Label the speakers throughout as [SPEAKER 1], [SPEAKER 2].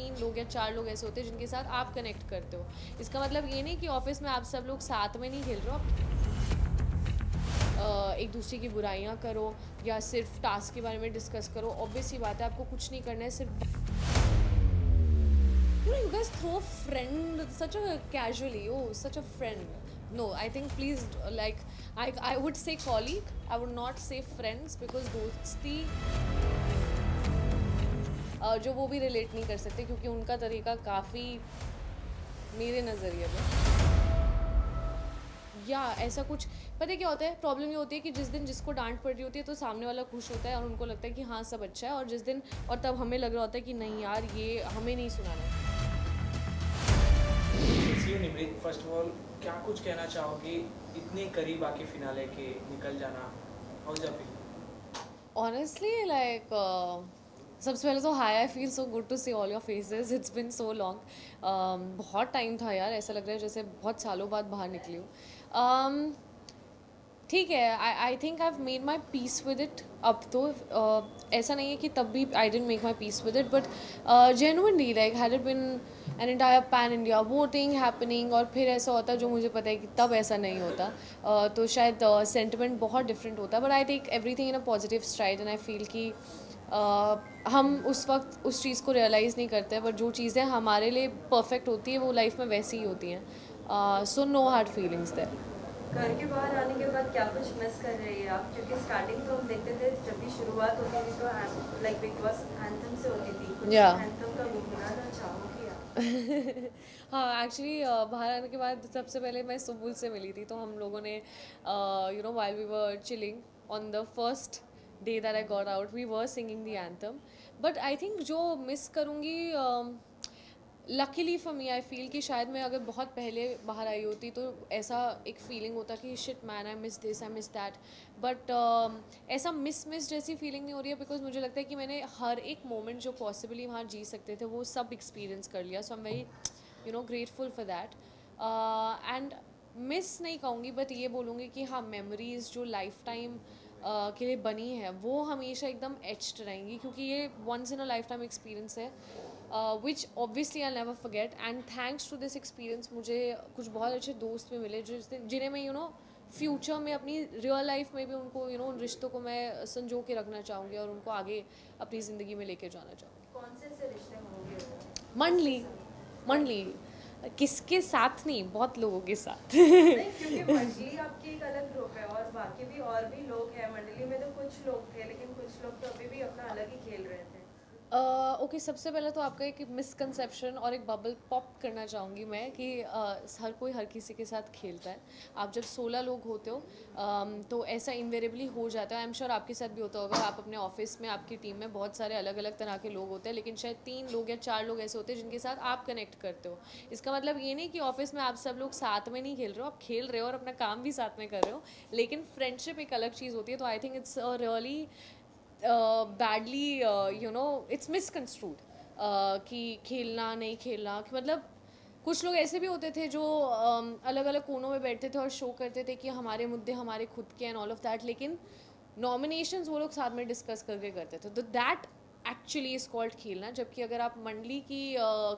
[SPEAKER 1] 3 लोग या 4 लोग ऐसे होते हैं जिनके साथ आप कनेक्ट करते हो। इसका मतलब ये नहीं कि ऑफिस में आप सब लोग साथ में नहीं खेल रहे हो, आप एक दूसरे की बुराइयां करो या सिर्फ टास्क के बारे में डिस्कस करो। ऑब्वियस ही बात है, आपको कुछ नहीं करना है, सिर्फ you guys throw friend such a casually, oh such a friend. No, I think please, like, I would say colleague, I would not say friends, because दोस्ती जो वो भी रिलेट नहीं कर सकते क्योंकि उनका तरीका काफ़ी मेरे नज़रिए में या ऐसा कुछ। पता है क्या होता है, प्रॉब्लम ये होती है कि जिस दिन जिसको डांट पड़ रही होती है तो सामने वाला खुश होता है और उनको लगता है कि हाँ सब अच्छा है, और जिस दिन और तब हमें लग रहा होता है कि नहीं यार ये हमें नहीं सुनाना है।
[SPEAKER 2] निमृत, फर्स्ट ऑफ ऑल क्या कुछ कहना चाहोगे इतने करीब आके फिनाले के निकल जाना, how is your feeling?
[SPEAKER 1] Honestly like सबसे पहले तो hi, I feel so good to see all your faces, it's been so long. बहुत टाइम था यार, ऐसा लग रहा है जैसे बहुत सालों बाद बाहर निकली हूँ। ठीक है, I think I have made my peace with it. अब तो ऐसा नहीं है कि तब भी I didn't make my peace with it, but genuinely like had it been an entire pan India voting happening और फिर ऐसा होता जो मुझे पता है कि तब ऐसा नहीं होता, तो शायद सेंटिमेंट बहुत डिफरेंट होता। But I take everything in a positive stride and I feel कि हम उस वक्त उस चीज़ को रियलाइज़ नहीं करते, बट जो चीज़ें हमारे लिए परफेक्ट होती है वो लाइफ में वैसी ही होती हैं। So no hard feelings there.
[SPEAKER 3] घर के बाहर आने के बाद क्या कुछ मिस कर रही है आप? क्योंकि स्टार्टिंग तो हम देखते थे जब भी शुरुआत होती थी तो लाइक बिग बॉस एंथम से होती थी, कुछ एंथम का गुनगुनाना चाहोगी आप?
[SPEAKER 1] हाँ, एक्चुअली बाहर आने के बाद सबसे पहले मैं सुबुल से मिली थी, तो हम लोगों ने you know while we were chilling on the first day that I got out we were singing the anthem. But I think जो मिस करूँगी, luckily for me I feel कि शायद मैं अगर बहुत पहले बाहर आई होती तो ऐसा एक फीलिंग होता कि shit man I miss this I miss that, but ऐसा मिस जैसी फीलिंग नहीं हो रही है, बिकॉज मुझे लगता है कि मैंने हर एक मोमेंट जो पॉसिबली वहाँ जी सकते थे वो सब एक्सपीरियंस कर लिया। So I am very you know grateful for that. And miss नहीं कहूँगी, बट ये बोलूँगी कि हाँ मेमोरीज़ जो लाइफ टाइम के लिए बनी है वो हमेशा एकदम एच्ड रहेंगी, क्योंकि ये once in a life time experience है, which obviously I never forget. And thanks to this experience मुझे कुछ बहुत अच्छे दोस्त भी मिले जिन्हें मैं यू नो फ्यूचर में अपनी रियल लाइफ में भी उनको यू नो उन रिश्तों को मैं संजो के रखना चाहूँगी और उनको आगे अपनी ज़िंदगी में लेके जाना चाहूँगी।
[SPEAKER 3] कौन से ऐसे रिश्ते होंगे?
[SPEAKER 1] मंडली किसके साथ नहीं, बहुत लोगों के साथ।
[SPEAKER 3] नहीं, क्योंकि मंडली आपकी एक अलग ग्रुप है और बाकी भी और भी लोग हैं। मंडली में तो कुछ लोग थे लेकिन कुछ लोग तो अभी भी अपना अलग ही खेल रहे थे।
[SPEAKER 1] ओके, सबसे पहले तो आपका एक मिसकंसेप्शन और एक बबल पॉप करना चाहूँगी मैं कि हर कोई हर किसी के साथ खेलता है। आप जब 16 लोग होते हो तो ऐसा इन्वेरेबली हो जाता है। आई एम श्योर आपके साथ भी होता होगा, आप अपने ऑफिस में आपकी टीम में बहुत सारे अलग अलग तरह के लोग होते हैं, लेकिन शायद 3 लोग या 4 लोग ऐसे होते हैं जिनके साथ आप कनेक्ट करते हो। इसका मतलब ये नहीं कि ऑफिस में आप सब लोग साथ में नहीं खेल रहे हो, आप खेल रहे हो और अपना काम भी साथ में कर रहे हो, लेकिन फ्रेंडशिप एक अलग चीज़ होती है। तो I think it's really badly you know it's misconstrued कि खेलना नहीं खेलना, कि मतलब कुछ लोग ऐसे भी होते थे जो अलग अलग कोनों में बैठते थे और शो करते थे कि हमारे मुद्दे हमारे खुद के एंड ऑल ऑफ दैट, लेकिन नॉमिनेशंस वो लोग साथ में डिस्कस करके करते थे। तो दैट एक्चुअली इज़ कॉल्ड खेलना। जबकि अगर आप मंडली की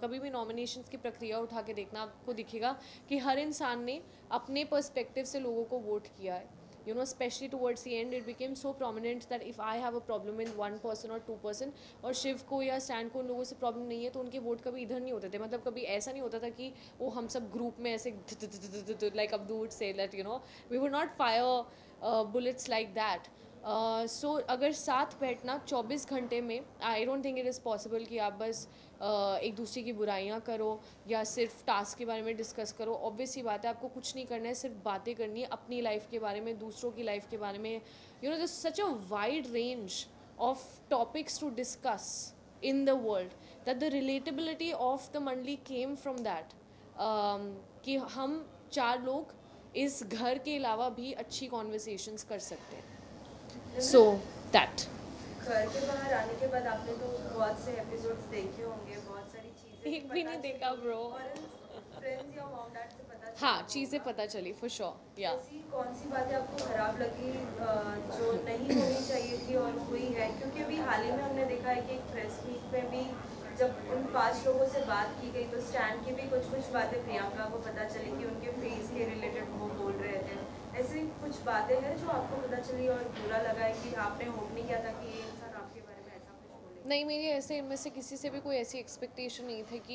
[SPEAKER 1] कभी भी नॉमिनेशंस की प्रक्रिया उठा के देखना, आपको दिखेगा कि हर इंसान ने अपने पर्सपेक्टिव से लोगों को वोट किया है। You know, especially towards the end, it became so prominent that if I have a problem in 1% or 2% और शिव को या स्टैंड को उन लोगों से प्रॉब्लम नहीं है, तो उनके वोट कभी इधर नहीं होते थे। मतलब कभी ऐसा नहीं होता था कि वो हम सब ग्रुप में ऐसे like Abdu would say that you know we would not fire bullets like that. सो अगर साथ बैठना 24 घंटे में, आई don't think it is possible कि आप बस एक दूसरे की बुराइयां करो या सिर्फ टास्क के बारे में डिस्कस करो। ऑब्वियस ही बात है, आपको कुछ नहीं करना है, सिर्फ बातें करनी है अपनी लाइफ के बारे में, दूसरों की लाइफ के बारे में। You know this such a wide range of topics to discuss in the world that the relatability of the मंडली came from that, कि हम 4 लोग इस घर के अलावा भी अच्छी कॉन्वर्सेशंस कर सकते हैं। So that
[SPEAKER 3] घर के बाहर आने के बाद आपने तो बहुत से एपिसोड्स देखे होंगे, बहुत सारी चीजें
[SPEAKER 1] एक भी नहीं देखा ब्रो।
[SPEAKER 3] फ्रेंड्स या मॉम डैड से पता चला
[SPEAKER 1] हाँ, चीज़ें पता चली फॉर श्योर। या
[SPEAKER 3] ऐसी कौन सी बातें आपको खराब लगी जो नहीं होनी चाहिए थी और हुई है? क्योंकि अभी हाल ही में हमने देखा है कि एक प्रेस मीट में भी जब उन 5 लोगों से बात की गई तो स्टैंड की भी कुछ बातें प्रियंका को पता चली कि उनके फेस के रिलेटेड वो बोल रहे थे। ऐसी कुछ बातें हैं जो आपको पता चली और बुरा लगा है कि आपने होप नहीं किया था कि ये इंसान आपके बारे में ऐसा कुछ बोले?
[SPEAKER 1] नहीं, मेरी ऐसे इनमें से किसी से भी कोई ऐसी एक्सपेक्टेशन नहीं थी कि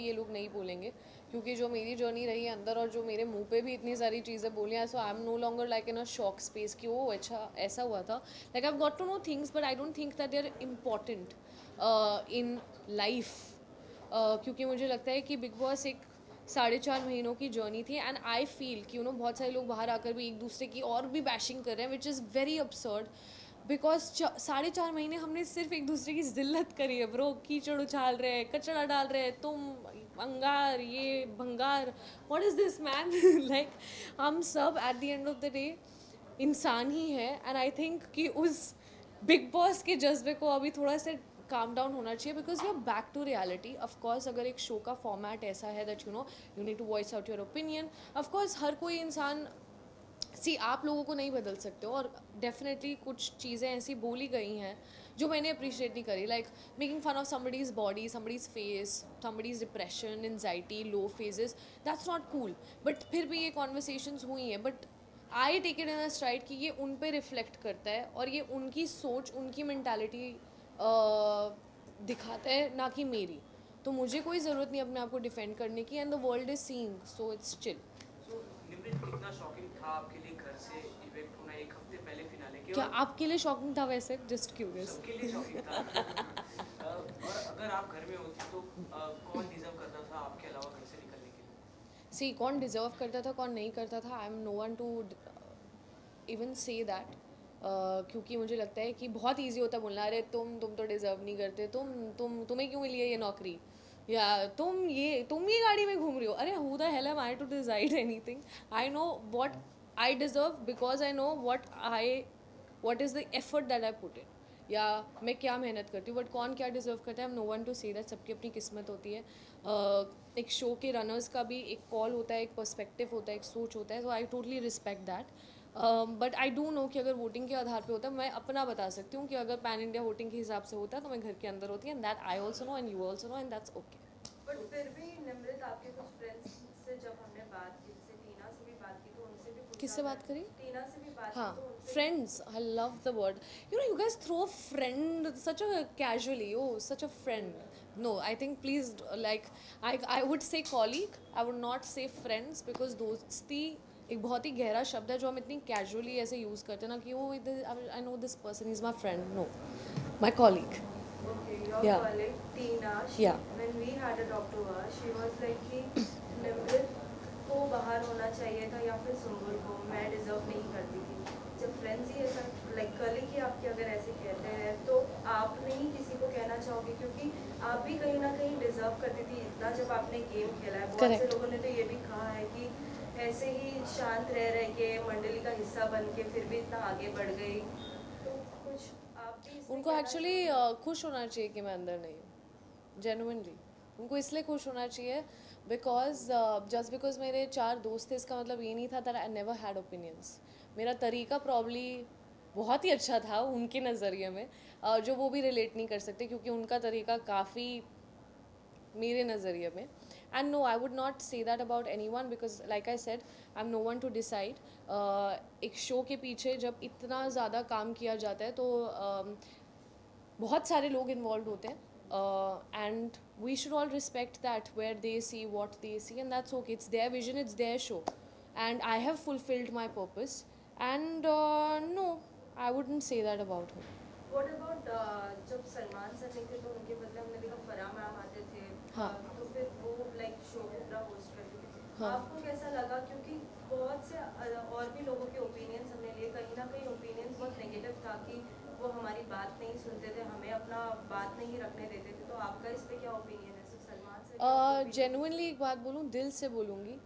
[SPEAKER 1] ये लोग नहीं बोलेंगे, क्योंकि जो मेरी जर्नी रही है अंदर और जो मेरे मुंह पे भी इतनी सारी चीज़ें बोली हैं, so I am no longer like in a shock space कि वो अच्छा ऐसा हुआ था। Like I got to know things but I don't think that they are important in life, क्योंकि मुझे लगता है कि बिग बॉस एक 4.5 महीनों की जर्नी थी एंड आई फील कि बहुत सारे लोग बाहर आकर भी एक दूसरे की और भी बैशिंग कर रहे हैं which is very absurd because 4.5 महीने हमने सिर्फ एक दूसरे की जिल्लत करी है ब्रो। कीचड़ उछाल रहे हैं, कचरा डाल रहे हैं, तुम अंगार ये भंगार, what is this man. Like हम सब at the end of the day इंसान ही है एंड आई थिंक कि उस बिग बॉस के जज्बे को अभी थोड़ा सा काम डाउन होना चाहिए because we are back to reality. Of course अगर एक शो का फॉर्मेट ऐसा है that you need to voice out your opinion, of course हर कोई इंसान आप लोगों को नहीं बदल सकते हो और डेफिनेटली कुछ चीज़ें ऐसी बोली गई हैं जो मैंने अप्रिशिएट नहीं करी, like making fun of somebody's body, somebody's face, somebody's depression, anxiety, low phases, that's not cool. But फिर भी ये कॉन्वर्सेशंस हुई हैं, but I take it in a stride कि ये उन पे रिफ्लेक्ट करता है और ये उनकी सोच, उनकी मैंटालिटी दिखाता है, ना कि मेरी। तो मुझे कोई ज़रूरत नहीं अपने आप को डिफेंड करने की and the world is seeing, so it's chill.
[SPEAKER 2] कितना शॉकिंग था आपके लिए घर से इवेक्ट होना एक हफ्ते पहले फिनाले के?
[SPEAKER 1] क्या आपके लिए शॉकिंग था? वैसे जस्ट क्यूरियस।
[SPEAKER 2] सबके लिए शॉकिंग था। और अगर आप घर में होती तो कौन डिजर्व करता था आपके अलावा घर से निकलने के लिए?
[SPEAKER 1] सी कौन डिजर्व करता था, कौन नहीं करता था, I am no one to even say that, क्योंकि मुझे लगता है कि बहुत ईजी होता है बोलना, अरे तुम तो डिजर्व नहीं करते, तुम्हें क्यों मिली है ये नौकरी, या तुम ये गाड़ी में घूम रही हो। अरे who the hell am I to decide anything? I know what I deserve because I know what is the effort that I put in, या मैं क्या मेहनत करती हूँ। बट कौन क्या डिजर्व करता है, I am no one to say that, सबकी अपनी किस्मत होती है। एक शो के रनर्स का भी एक कॉल होता है, एक पर्सपेक्टिव होता है, एक सोच होता है, so I totally respect that. But I do know कि अगर वोटिंग के आधार पे होता है, मैं अपना बता सकती हूँ कि अगर पैन इंडिया वोटिंग के हिसाब से होता है तो मैं घर के अंदर होती है, and that I also know and you also know and that's okay.
[SPEAKER 3] But फिर भी निमृत, आपके कुछ फ्रेंड्स से जब हमने बात की, जैसे टीना से भी बात की तो उनसे भी पूछा,
[SPEAKER 1] किससे बात करी?
[SPEAKER 3] टीना से भी बात
[SPEAKER 1] हाँ,
[SPEAKER 3] की तो उनसे
[SPEAKER 1] friends, I love the word, you guys throw friend such a casually, oh such a friend, no I think please, like I would say colleague, I would not say friends because दोस्ती एक बहुत ही गहरा शब्द है जो हम इतनी casually ऐसे यूज़ करते हैं ना कि वो I know this person is my friend, know my colleague.
[SPEAKER 3] Okay, your
[SPEAKER 1] Yeah.
[SPEAKER 3] colleague Tina,
[SPEAKER 1] Yeah.
[SPEAKER 3] when we had a talk to her, she was like कि निमृत को बाहर होना चाहिए था या फिर सुम्बुल को, मैं डिजर्व नहीं करती थी। जब फ्रेंड्स ही ऐसा लाइक कलीग ही आपके अगर ऐसे कहते हैं तो आप नहीं किसी को कहना चाहोगे, क्योंकि आप भी कहीं ना कहीं डिजर्व करती थी इतना जब आपने गेम खेला है। बहुत से लोगों ने तो ये भी कहा है कि ऐसे ही शांत रह के मंडली का हिस्सा बन के फिर भी इतना आगे बढ़ गई, तो कुछ आप भी इसमें
[SPEAKER 1] उनको
[SPEAKER 3] कहना
[SPEAKER 1] एक्चुअली खुश होना चाहिए कि मैं अंदर नहीं हूँ, जेन्युइनली उनको इसलिए खुश होना चाहिए बिकॉज जस्ट बिकॉज मेरे 4 दोस्त थे इसका मतलब ये नहीं था that I never had opinions. मेरा तरीका प्रॉब्ली बहुत ही अच्छा था उनके नज़रिए में, जो वो भी रिलेट नहीं कर सकते क्योंकि उनका तरीका काफ़ी मेरे नज़रिए में। And no I would not say that about anyone because like I said I am no one to decide. एक शो के पीछे जब इतना ज़्यादा काम किया जाता है तो बहुत सारे लोग इन्वॉल्व होते हैं, and we should all respect that where they see what they see and that's okay, it's their vision, it's their show and I have fulfilled my purpose and no I wouldn't say that about her.
[SPEAKER 3] What about जब Salman sir नहीं थे तो उनके बदले हमने देखा Farah ma'am आते थे,
[SPEAKER 1] हाँ.
[SPEAKER 3] तो फिर वो लाइक शो को पूरा होस्ट करते थे,
[SPEAKER 1] हाँ.
[SPEAKER 3] आपको कैसा लगा? क्योंकि बहुत से और भी लोगों के ओपिनियंस हमने लिए, कहीं ना कहीं ओपिनियंस बहुत नेगेटिव था कि वो हमारी बात नहीं सुनते थे, हमें अपना बात नहीं रखने देते थे, तो आपका इस पे क्या ओपिनियन है? सिर्फ सलमान सर
[SPEAKER 1] जेन्युइनली एक बात बोलूँ, दिल से बोलूँगी,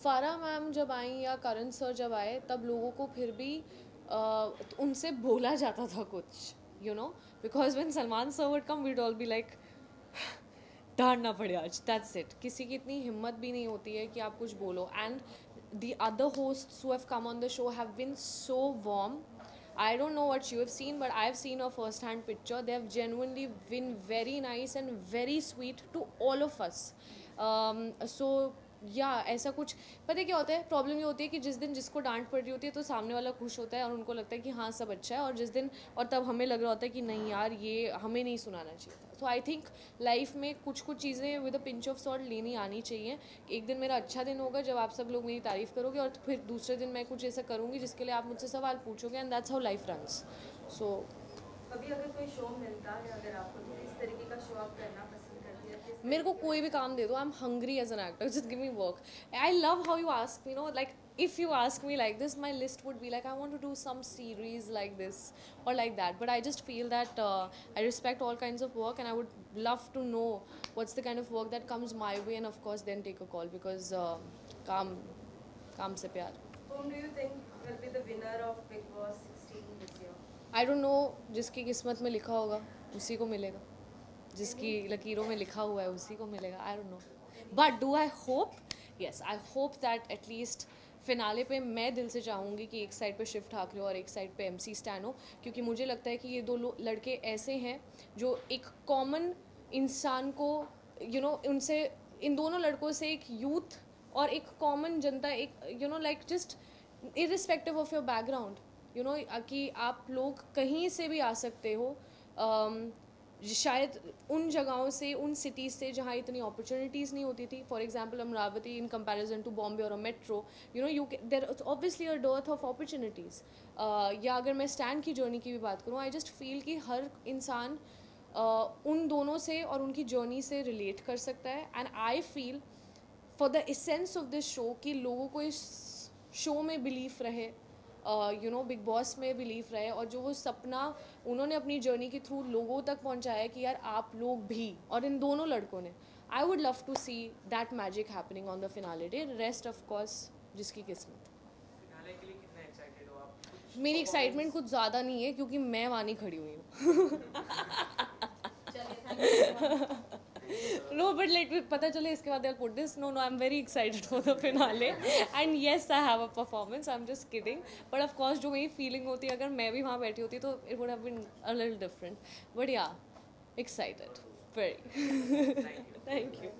[SPEAKER 1] फारा मैम जब आई या करण सर जब आए तब लोगों को फिर भी उनसे बोला जाता था कुछ, you know, because when Salman sir would come we'd all be like डांटना पड़े आज, दैट्स इट। किसी की इतनी हिम्मत भी नहीं होती है कि आप कुछ बोलो। And the other hosts who have come on the show have been so warm, I don't know what you have seen, but I've seen a first-hand picture. They have genuinely been very nice and very sweet to all of us. So या ऐसा कुछ पता है क्या होता है, problem ये होती है कि जिस दिन जिसको डांट पड़ रही होती है तो सामने वाला खुश होता है और उनको लगता है कि हाँ सब अच्छा है, और जिस दिन और तब हमें लग रहा होता है कि नहीं यार ये हमें नहीं सुनाना चाहिए था. सो आई थिंक लाइफ में कुछ कुछ चीज़ें with a pinch of salt लेनी आनी चाहिए. एक दिन मेरा अच्छा दिन होगा जब आप सब लोग मेरी तारीफ़ करोगे, और फिर दूसरे दिन मैं कुछ ऐसा करूँगी जिसके लिए आप मुझसे सवाल पूछोगे, and that's how life runs. So
[SPEAKER 3] अभी अगर कोई शो मिलता है अगर आपको, तो इस तरीके का शो आप करना पसंद करती है?
[SPEAKER 1] मेरे को कोई भी काम दे दो, I am hungry as an actor, just give me work. I love how you ask me, no like if you ask me like this, my list would be like I want to do some series like this or like that, but I just feel that I respect all kinds of work and I would love to know what's the kind of work that comes my way, and of course then take a call, because काम से प्यार.
[SPEAKER 3] Whom do you think will be the winner of Big Boss 16 this year?
[SPEAKER 1] I don't know, जिसकी किस्मत में लिखा होगा उसी को मिलेगा, जिसकी लकीरों में लिखा हुआ है उसी को मिलेगा. I don't know, but do I hope? Yes, I hope that at least finale पे मैं दिल से चाहूँगी कि एक साइड पे शिव ठाकरे और एक साइड पे MC स्टैन हो, क्योंकि मुझे लगता है कि ये दो लड़के ऐसे हैं जो एक कॉमन इंसान को उनसे, इन दोनों लड़कों से एक यूथ और एक कॉमन जनता, एक like just irrespective of your background, कि आप लोग कहीं से भी आ सकते हो, शायद उन जगहों से, उन सिटीज़ से जहाँ इतनी अपॉर्चुनिटीज़ नहीं होती थी. For example Amravati in comparison to Bombay और a metro, you there obviously a dearth of opportunities. या अगर मैं स्टैन की जर्नी की भी बात करूँ, आई जस्ट फील कि हर इंसान उन दोनों से और उनकी जर्नी से रिलेट कर सकता है. And I feel for the essence of this show कि लोगों को इस शो में बिलीफ रहे, बिग बॉस में बिलीफ रहे, और जो वो सपना उन्होंने अपनी जर्नी के थ्रू लोगों तक पहुंचाया कि यार आप लोग भी, और इन दोनों लड़कों ने, I would love to see that magic happening on the finale day. Rest of course जिसकी किस्मत.
[SPEAKER 2] फिनाले के लिए कितना एक्साइटेड हो आप?
[SPEAKER 1] मेरी एक्साइटमेंट कुछ ज़्यादा नहीं है क्योंकि मैं वहाँ नहीं खड़ी हुई हूँ. No, but let me पता चले इसके बाद I'll put this. No, I'm very excited for the finale. And yes, I have a performance. I'm just kidding. But of course, जो मेरी feeling होती है, अगर मैं भी वहाँ बैठी होती तो it would have been a little different. But yeah, excited. Very.
[SPEAKER 2] Thank you.
[SPEAKER 1] Thank you.